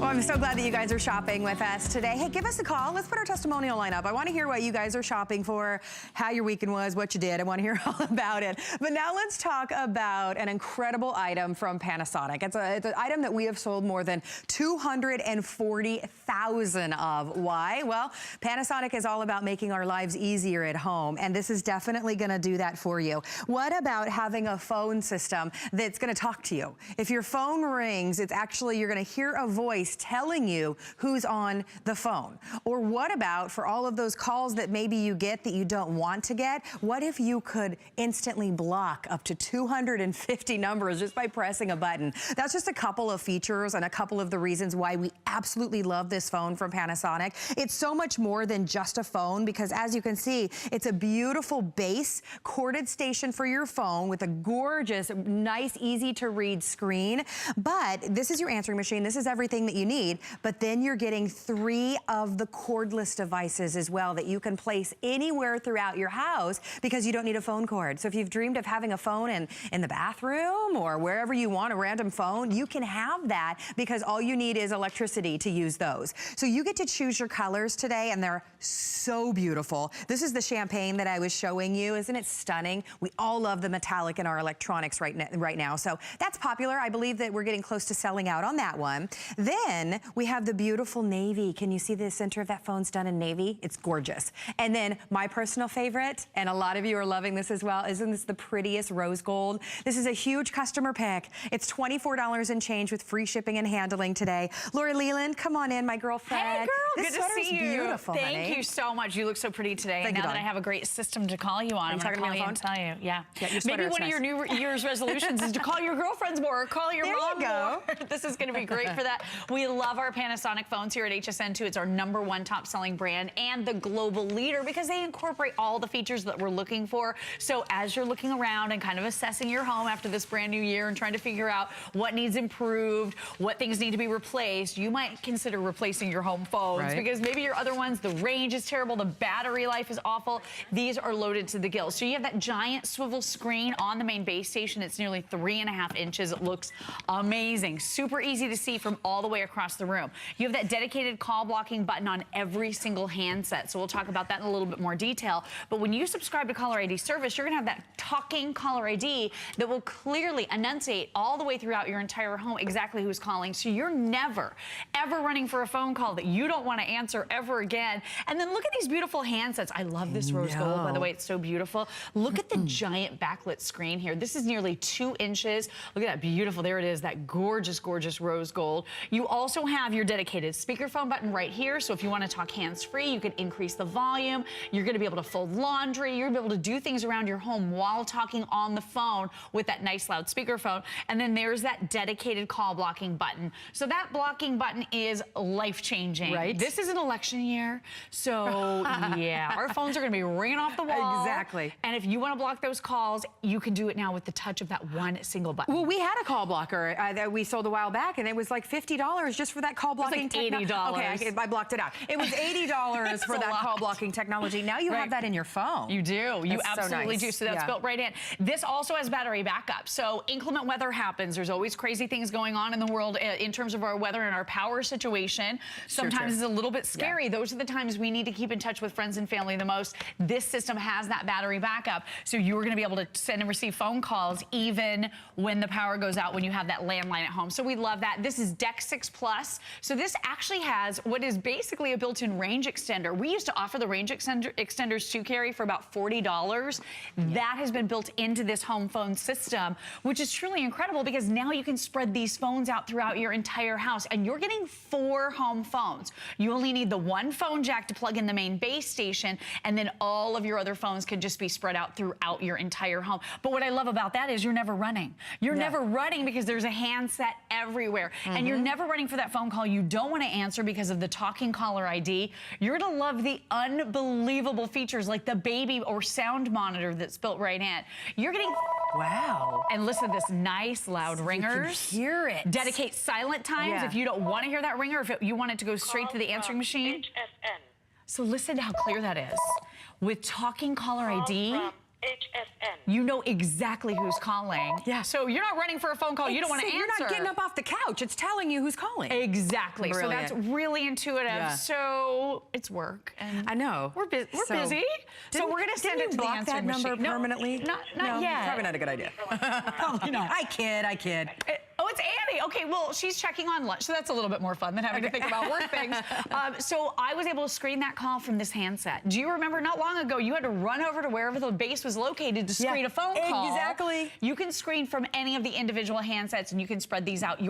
Well, I'm so glad that you guys are shopping with us today. Hey, give us a call. Let's put our testimonial line up. I want to hear what you guys are shopping for, how your weekend was, what you did. I want to hear all about it. But now let's talk about an incredible item from Panasonic. It's an item that we have sold more than 240,000 of. Why? Well, Panasonic is all about making our lives easier at home, and this is definitely going to do that for you. What about having a phone system that's going to talk to you? If your phone rings, it's actually, you're going to hear a voice telling you who's on the phone. Or what about for all of those calls that maybe you get that you don't want to get? What if you could instantly block up to 250 numbers just by pressing a button? That's just a couple of features and a couple of the reasons why we absolutely love this phone from Panasonic. It's so much more than just a phone because, as you can see, it's a beautiful base corded station for your phone with a gorgeous, nice, easy to read screen. But this is your answering machine. This is everything that you need, but then you're getting 3 of the cordless devices as well that you can place anywhere throughout your house because you don't need a phone cord. So if you've dreamed of having a phone in the bathroom or wherever you want a random phone, you can have that because all you need is electricity to use those. So you get to choose your colors today, and they're so beautiful. This is the champagne that I was showing you. Isn't it stunning? We all love the metallic in our electronics right now. So that's popular. I believe that we're getting close to selling out on that one. Then we have the beautiful navy. Can you see the center of that phone's done in navy? It's gorgeous. And then my personal favorite, and a lot of you are loving this as well, isn't this the prettiest rose gold? This is a huge customer pick. It's $24 and change with free shipping and handling today. Lori Leland, come on in, my girlfriend. Hey girl, this good to see you. Beautiful, Thank you so much. You look so pretty today. Thank and you, now that I have a great system to call you on, I'm going to call you and tell you. Yeah. Maybe one of your New Year's resolutions is to call your girlfriends more or call your mom more. This is going to be great for that. We love our Panasonic phones here at HSN too. It's our #1 top selling brand and the global leader because they incorporate all the features that we're looking for. So as you're looking around and kind of assessing your home after this brand new year and trying to figure out what needs improved, what things need to be replaced, you might consider replacing your home phones because maybe your other ones, the range is terrible, the battery life is awful. These are loaded to the gills. So you have that giant swivel screen on the main base station. It's nearly 3.5 inches. It looks amazing. Super easy to see from all the way across the room. You have that dedicated call blocking button on every single handset. So we'll talk about that in a little bit more detail. But when you subscribe to Caller ID service, you're going to have that talking caller ID that will clearly enunciate all the way throughout your entire home exactly who's calling. So you're never, ever running for a phone call that you don't want to answer ever again. And then look at these beautiful handsets. I love this rose gold, by the way. It's so beautiful. Look at the giant backlit screen here. This is nearly 2 inches. Look at that beautiful, there it is, that gorgeous, gorgeous rose gold. You also have your dedicated speakerphone button right here. So if you want to talk hands-free, you can increase the volume. You're going to be able to fold laundry. You're going to be able to do things around your home while talking on the phone with that nice loud speakerphone. And then there's that dedicated call blocking button. So that blocking button is life-changing. Right. This is an election year. So yeah, our phones are going to be ringing off the wall. Exactly. And if you want to block those calls, you can do it now with the touch of that one single button. Well, we had a call blocker that we sold a while back, and it was like $50 just for that call blocking technology. $80. Okay, I blocked it out. It was $80 for that call blocking technology. Now you have that in your phone. You do. You absolutely do. So that's built right in. This also has battery backup. So inclement weather happens. There's always crazy things going on in the world in terms of our weather and our power situation. Sometimes it's a little bit scary. Those are the times we need to keep in touch with friends and family the most. This system has that battery backup. So you're going to be able to send and receive phone calls even when the power goes out, when you have that landline at home. So we love that. This is DECT 6 Plus. So this actually has what is basically a built-in range extender. We used to offer the range extenders to carry for about $40. That has been built into this home phone system, which is truly incredible because now you can spread these phones out throughout your entire house, and you're getting 4 home phones. You only need the 1 phone jack to plug in the main base station, and then all of your other phones can just be spread out throughout your entire home. But what I love about that is you're never running. You're never running because there's a handset everywhere, and you're never running for that phone call you don't want to answer because of the talking caller ID. You're going to love the unbelievable features like the baby or sound monitor that's built right in. You're getting... Wow. And listen to this nice loud ringers. You can hear it. Dedicate silent times if you don't want to hear that ringer, if you want it to go straight to the answering machine. HSN. So listen to how clear that is. With talking caller ID. HSN. You know exactly who's calling. Yeah. So you're not running for a phone call you don't want to answer. You're not getting up off the couch. It's telling you who's calling. Exactly. Brilliant. So that's really intuitive. Yeah. So it's work. And I know. We're busy. So we're going to send it to the answering machine. Number permanently? Not yet. Probably not a good idea. Probably not. I kid. Oh, it's Annie. Okay, well, she's checking on lunch, so that's a little bit more fun than having to think about work things. So I was able to screen that call from this handset. Do you remember not long ago, you had to run over to wherever the base was located to screen a phone call? Exactly. You can screen from any of the individual handsets, and you can spread these out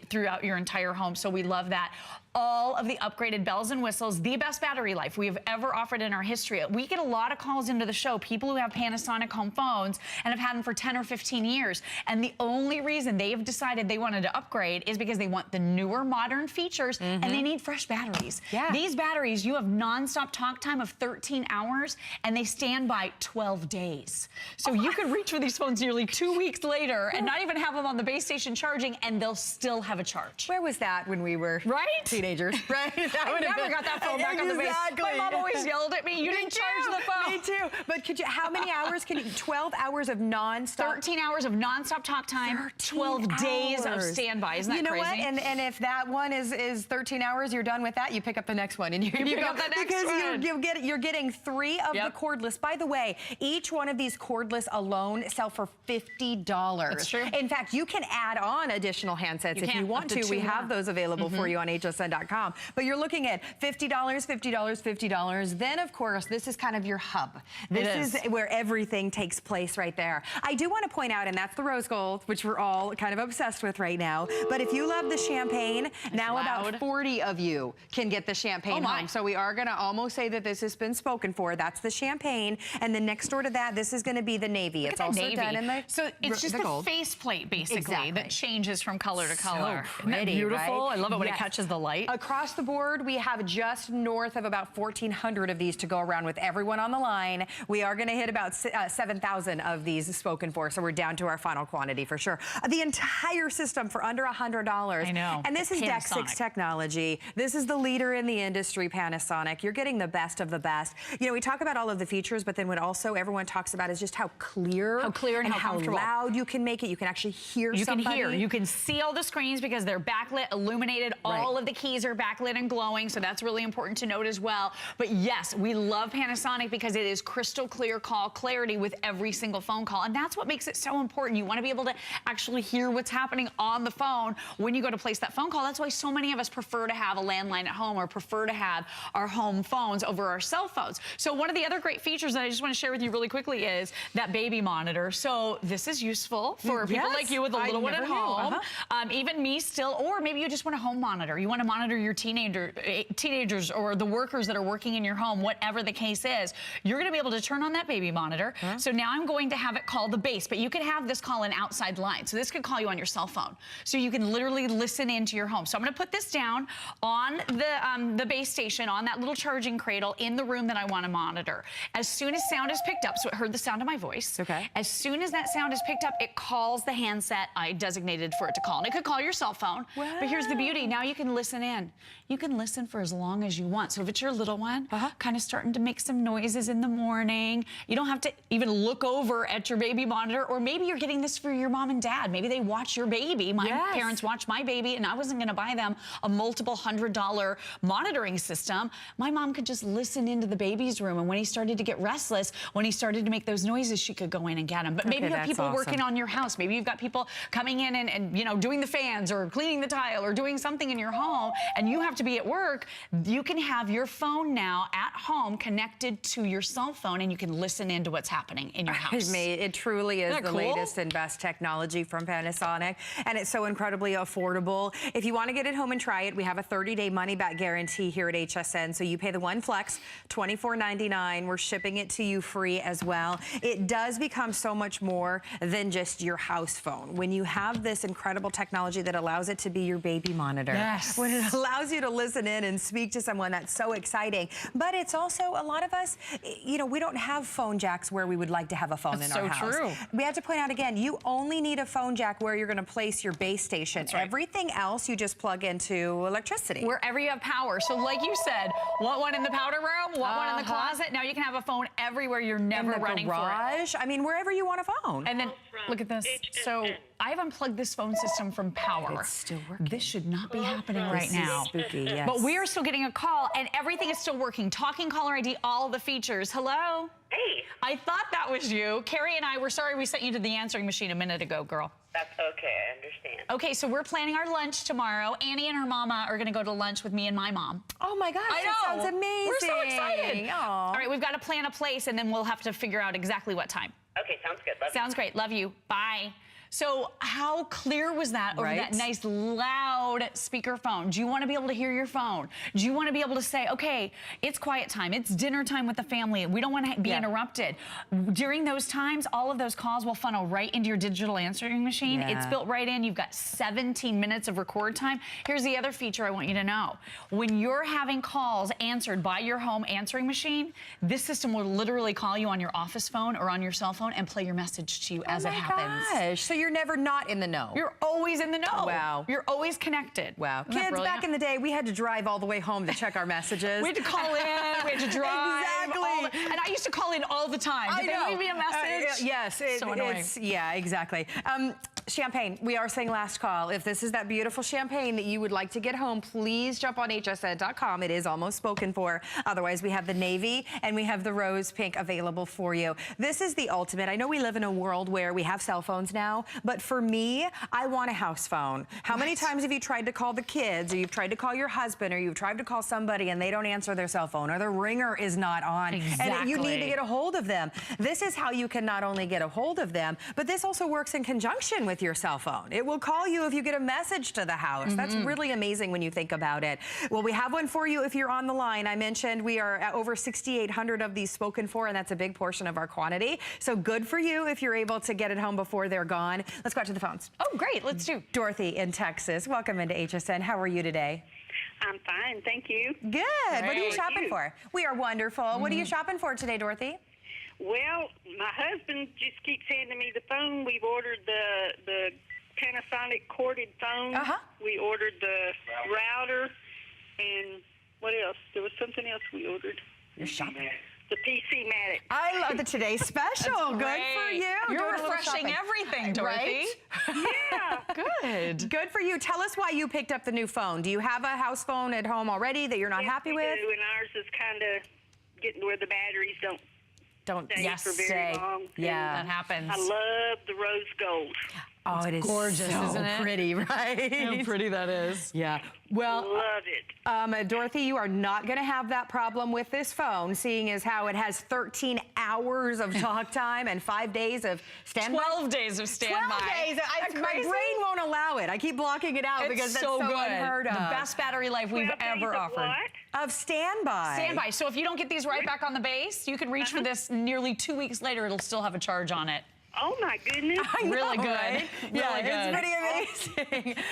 throughout your entire home, so we love that. All of the upgraded bells and whistles, the best battery life we have ever offered in our history. We get a lot of calls into the show, people who have Panasonic home phones and have had them for 10 or 15 years. And the only reason they have decided they wanted to upgrade is because they want the newer modern features and they need fresh batteries. Yeah. These batteries, you have nonstop talk time of 13 hours and they stand by 12 days. So you could reach for these phones nearly 2 weeks later and not even have them on the base station charging, and they'll still have a charge. Where was that when we were teenagers, right? I never got that phone back on the base. My mom always yelled at me, you didn't charge the phone. Me too. But could you, how many hours can you, 12 hours of nonstop? 13 hours of nonstop talk time, 12 days of standby. Isn't that crazy? You know what? And if that one is 13 hours, you're done with that, you pick up the next one. And you pick up the next one. Because you're getting 3 of the cordless. By the way, each one of these cordless alone sell for $50. That's true. In fact, you can add on additional handsets if you want to. We have those available for you on hsn.com. But you're looking at $50, $50, $50. Then, of course, this is kind of your hub. This is where everything takes place right there. I do want to point out, and that's the rose gold, which we're all kind of obsessed with right now. But if you love the champagne, now about 40 of you can get the champagne home. So we are going to almost say that this has been spoken for. That's the champagne. And then next door to that, this is going to be the navy. It's also done in the So it's just the faceplate, basically, that changes from color to color. So pretty, Isn't that beautiful? Right? I love it when it catches the light. Across the board, we have just north of about 1,400 of these to go around with everyone on the line. We are going to hit about 7,000 of these spoken for, so we're down to our final quantity for sure. The entire system for under $100. I know. And this is DECT technology. This is the leader in the industry, Panasonic. You're getting the best of the best. You know, we talk about all of the features, but then what also everyone talks about is just how clear and how loud you can make it. You can actually hear somebody. You can see all the screens because they're backlit, illuminated. All of the keys are backlit and glowing, so that's really important to note as well. But yes, we love Panasonic because it is crystal clear call clarity with every single phone call, and that's what makes it so important. You want to be able to actually hear what's happening on the phone when you go to place that phone call. That's why so many of us prefer to have a landline at home or prefer to have our home phones over our cell phones. So one of the other great features that I just want to share with you really quickly is that baby monitor. So this is useful for people like you with a little one at home, even me still, or maybe you just want a home monitor. You want to monitor your teenagers or the workers that are working in your home, whatever the case is. You're going to be able to turn on that baby monitor. So now I'm going to have it call the base, but you can have this call an outside line. So this could call you on your cell phone. So you can literally listen into your home. So I'm going to put this down on the base station, on that little charging cradle in the room that I want to monitor. As soon as sound is picked up, so it heard the sound of my voice. As soon as that sound is picked up, it calls the handset I designated for it to call. And it could call your cell phone. But here's the beauty. Now you can listen in. You can listen for as long as you want. So if it's your little one, kind of starting to make some noises in the morning, you don't have to even look over at your baby monitor, or maybe you're getting this for your mom and dad. Maybe they watch your baby. My parents watch my baby, and I wasn't going to buy them a multiple $100 monitoring system. My mom could just listen into the baby's room, and when he started to get restless, when he started to make those noises, she could go in and get him. But maybe you have people working on your house. Maybe you've got people coming in and you know, doing the fans or cleaning the tile or doing something in your home, and you have to be at work. You can have your phone now at home connected to your cell phone, and you can listen into what's happening in your house. It truly is the latest and best technology from Panasonic, and it's so incredibly affordable. If you want to get it home and try it, we have a 30-day money-back guarantee here at HSN. So you pay the one flex, $24.99. We're shipping it to you free as well. It does become so much more than just your house phone when you have this incredible technology that allows it to be your baby monitor. When it It allows you to listen in and speak to someone. That's so exciting. But it's also, a lot of us, you know, we don't have phone jacks where we would like to have a phone in our house. So true. We have to point out again, you only need a phone jack where you're going to place your base station. That's right. Everything else you just plug into electricity. Wherever you have power. So like you said, want one in the powder room, want one in the closet. Now you can have a phone everywhere. You're never running garage. for it. I mean, wherever you want a phone. And then look at this. So I have unplugged this phone system from power. It's still working. This should not be happening right now. This is spooky, yes. But we are still getting a call, and everything is still working. Talking caller ID, all the features. Hello? Hey. I thought that was you. Carrie and I were sorry we sent you to the answering machine a minute ago, girl. That's okay, I understand. Okay, so we're planning our lunch tomorrow. Annie and her mama are gonna go to lunch with me and my mom. Oh my gosh, that sounds amazing. We're so excited. Aww. All right, we've got to plan a place, and then we'll have to figure out exactly what time. Okay, sounds good. Love Sounds great. Love you. Bye. So how clear was that over that nice loud speakerphone? Do you want to be able to hear your phone? Do you want to be able to say, okay, it's quiet time, it's dinner time with the family, we don't want to be interrupted. During those times, all of those calls will funnel right into your digital answering machine. It's built right in. You've got 17 minutes of record time. Here's the other feature I want you to know. When you're having calls answered by your home answering machine, this system will literally call you on your office phone or on your cell phone and play your message to you as it happens. Gosh. So you're never not in the know. You're always in the know. Wow. You're always connected. Wow. Kids, back in the day, we had to drive all the way home to check our messages. We had to call in, we had to drive. Exactly. And I used to call in all the time. Did they leave me a message? Yes. So annoying. Yeah, exactly. Champagne, we are saying last call. If this is that beautiful champagne that you would like to get home, please jump on hsn.com. It is almost spoken for. Otherwise, we have the navy and we have the rose pink available for you. This is the ultimate. I know we live in a world where we have cell phones now, but for me, I want a house phone. How many times have you tried to call the kids, or you've tried to call your husband, or you've tried to call somebody and they don't answer their cell phone, or the ringer is not on, and you need to get a hold of them? This is how you can not only get a hold of them, but this also works in conjunction with your cell phone. It will call you if you get a message to the house. That's really amazing when you think about it. Well, we have one for you if you're on the line. I mentioned we are at over 6,800 of these spoken for, and that's a big portion of our quantity. So good for you if you're able to get it home before they're gone. Let's go out to the phones. Oh, great. Let's do. Dorothy in Texas. Welcome into HSN. How are you today? I'm fine, thank you. Good. Great. What are you shopping for? We are wonderful. What are you shopping for today, Dorothy? Well, my husband just keeps handing me the phone. We've ordered the Panasonic corded phone. We ordered the router, and what else? There was something else we ordered. You're shopping. The PC Matic. I love the Today Special. Good for you. You're refreshing everything, Dorothy. Right? Yeah. Good. Good for you. Tell us why you picked up the new phone. Do you have a house phone at home already that you're not happy with? We do, and ours is kind of getting where the batteries don't stay for very long. Yeah, that happens. I love the rose gold. Oh, it is gorgeous, so isn't it? Pretty, right? How pretty that is. Yeah. Well, love it. Dorothy, you are not going to have that problem with this phone, seeing as how it has 13 hours of talk time and 5 days of standby. 12 days of standby. 12 days. My brain won't allow it. I keep blocking it out because that's so unheard of. The best battery life we've ever offered. Of standby. Standby. So if you don't get these right back on the base, you can reach for this nearly 2 weeks later. It'll still have a charge on it. Oh my goodness. Really good. Right? Really good. It's pretty amazing.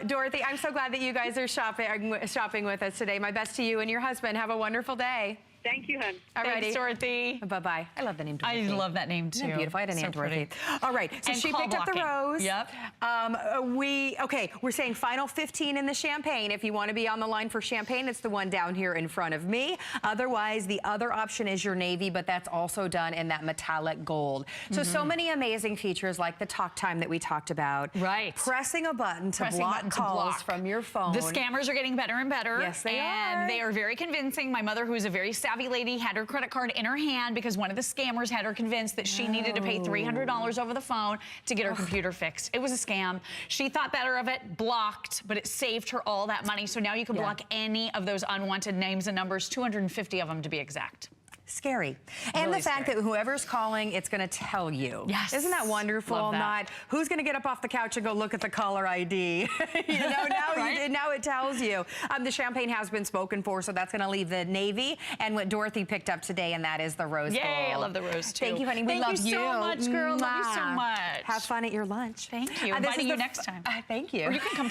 Dorothy, I'm so glad that you guys are shopping with us today. My best to you and your husband. Have a wonderful day. Thank you, hon. Thanks, Dorothy. Bye-bye. I love the name Dorothy. I love that name, too. Isn't beautiful. I had a name, Dorothy. All right, so and she picked up the rose. Yep. We're saying final 15 in the champagne. If you want to be on the line for champagne, it's the one down here in front of me. Otherwise, the other option is your navy, but that's also done in that metallic gold. So many amazing features like the talk time that we talked about. Right. Pressing a button to block calls from your phone. The scammers are getting better and better. Yes, they are. And they are very convincing. My mother, who is a very savvy lady, had her credit card in her hand because one of the scammers had her convinced that she needed to pay $300 over the phone to get her computer fixed. It was a scam. She thought better of it, blocked, but it saved her all that money. So now you can block any of those unwanted names and numbers, 250 of them to be exact. Scary. And Really the fact that whoever's calling, it's going to tell you. Yes. Isn't that wonderful? Love that. Not who's going to get up off the couch and go look at the caller ID. Now it tells you. The champagne has been spoken for, so that's going to leave the navy and what Dorothy picked up today, and that is the rose gold. Yay, I love the rose, too. Thank you, honey. We love you. Thank you so much, girl. Love you so much. Have fun at your lunch. Thank you. Inviting you next time. Thank you. Or you can come